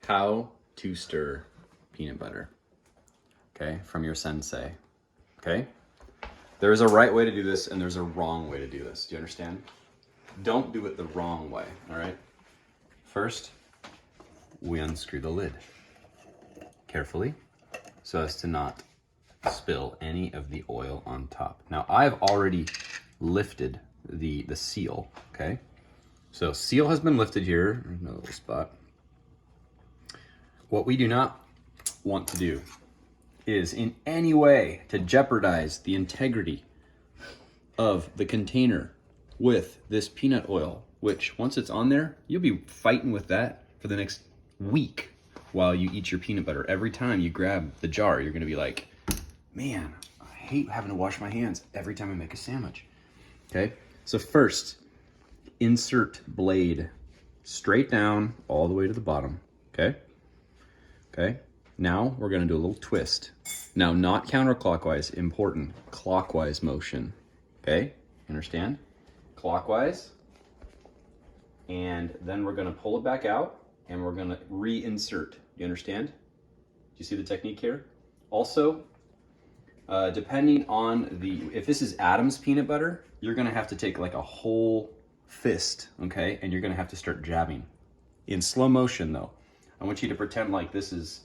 How to stir peanut butter, okay, from your sensei, okay? There's a right way to do this and there's a wrong way to do this. Do you understand? Don't do it the wrong way, all right? First, we unscrew the lid carefully so as to not spill any of the oil on top. Now, I've already lifted the seal, okay? So seal has been lifted here. There's another little spot. What we do not want to do is in any way to jeopardize the integrity of the container with this peanut oil, which once it's on there, you'll be fighting with that for the next week while you eat your peanut butter. Every time you grab the jar, you're gonna be like, man, I hate having to wash my hands every time I make a sandwich. Okay, so first, insert blade straight down all the way to the bottom, okay? Okay, now we're gonna do a little twist. Now, not counterclockwise, important, clockwise motion, okay? Understand? Clockwise, and then we're gonna pull it back out and we're gonna reinsert. You understand? Do you see the technique here? Also, depending on if this is Adam's peanut butter, you're gonna have to take like a whole fist, okay? And you're gonna have to start jabbing. In slow motion though. I want you to pretend like this is,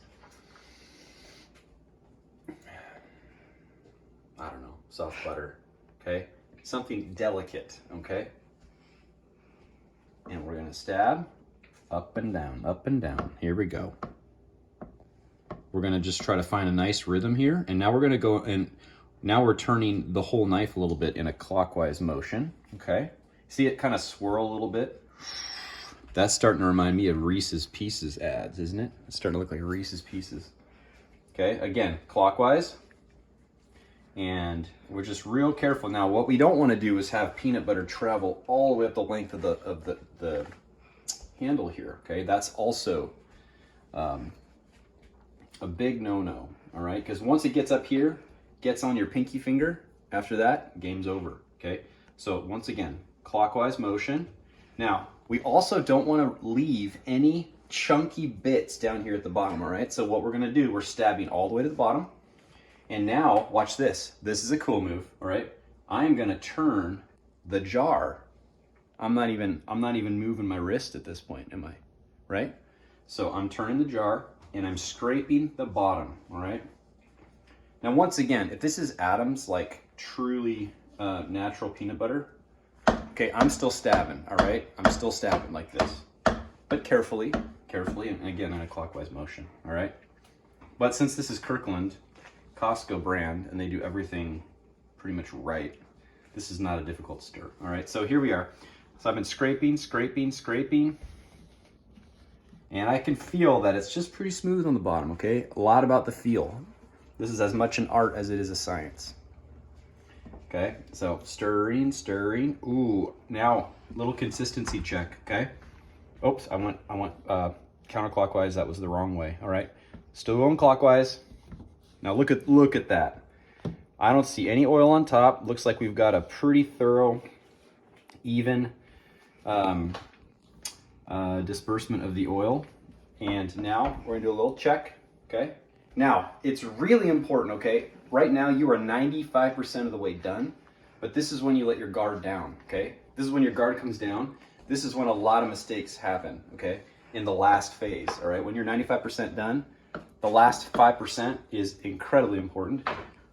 I don't know, soft butter, okay? Something delicate, okay? And we're gonna stab up and down, up and down. Here we go. We're gonna just try to find a nice rhythm here. And now we're gonna go and now we're turning the whole knife a little bit in a clockwise motion, okay? See it kind of swirl a little bit? That's starting to remind me of Reese's Pieces ads, isn't it? It's starting to look like Reese's Pieces. Okay, again, clockwise. And we're just real careful. Now, what we don't want to do is have peanut butter travel all the way up the length of the handle here, okay? That's also a big no-no, all right? Because once it gets up here, gets on your pinky finger, after that, game's over, okay? So once again, clockwise motion. Now, we also don't want to leave any chunky bits down here at the bottom, all right? So what we're gonna do, we're stabbing all the way to the bottom. And now, watch this. This is a cool move, all right? I'm gonna turn the jar. I'm not even moving my wrist at this point, am I? Right? So I'm turning the jar and I'm scraping the bottom, all right? Now, once again, if this is Adam's like truly natural peanut butter, okay, I'm still stabbing, all right? I'm still stabbing like this, but carefully, and again, in a clockwise motion, all right? But since this is Kirkland, Costco brand, and they do everything pretty much right, this is not a difficult stir, all right? So here we are. So I've been scraping, and I can feel that it's just pretty smooth on the bottom, okay? A lot about the feel. This is as much an art as it is a science. Okay, so stirring. Ooh, now little consistency check, okay? Oops, I went counterclockwise. That was the wrong way. All right, still going clockwise. Now look at that. I don't see any oil on top. Looks like we've got a pretty thorough, even disbursement of the oil. And now we're gonna do a little check, okay? Now, it's really important, okay? Right now, you are 95% of the way done, but this is when you let your guard down, okay? This is when your guard comes down. This is when a lot of mistakes happen, okay? In the last phase, all right? When you're 95% done, the last 5% is incredibly important.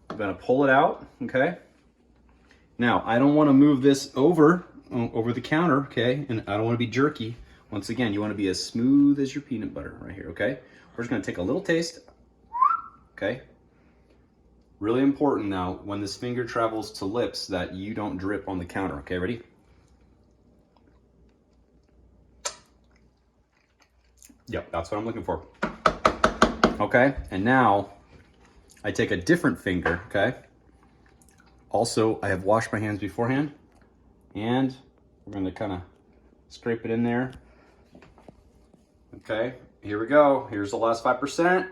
I'm gonna pull it out, okay? Now, I don't wanna move this over the counter, okay? And I don't wanna be jerky. Once again, you wanna be as smooth as your peanut butter right here, okay? We're just gonna take a little taste, okay? Really important now, when this finger travels to lips, that you don't drip on the counter, okay? Ready? Yep, that's what I'm looking for. Okay, and now I take a different finger, okay? Also, I have washed my hands beforehand, and we're gonna kind of scrape it in there. Okay, here we go. Here's the last 5%.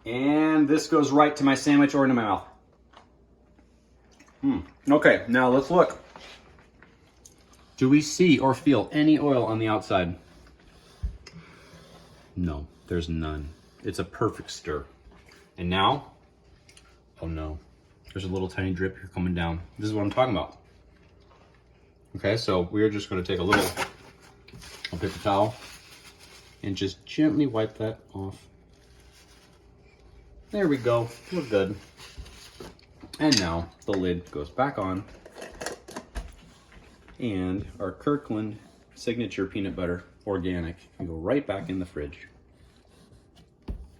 And this goes right to my sandwich or into my mouth. Okay, now let's look. Do we see or feel any oil on the outside? No, there's none. It's a perfect stir. And now, oh no, there's a little tiny drip here coming down. This is what I'm talking about. Okay, so we're just gonna take a little paper towel and just gently wipe that off. There we go, we're good. And now the lid goes back on, and our Kirkland signature peanut butter, organic, can go right back in the fridge.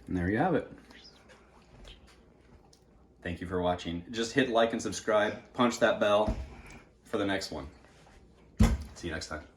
And there you have it. Thank you for watching. Just hit like and subscribe, punch that bell for the next one. See you next time.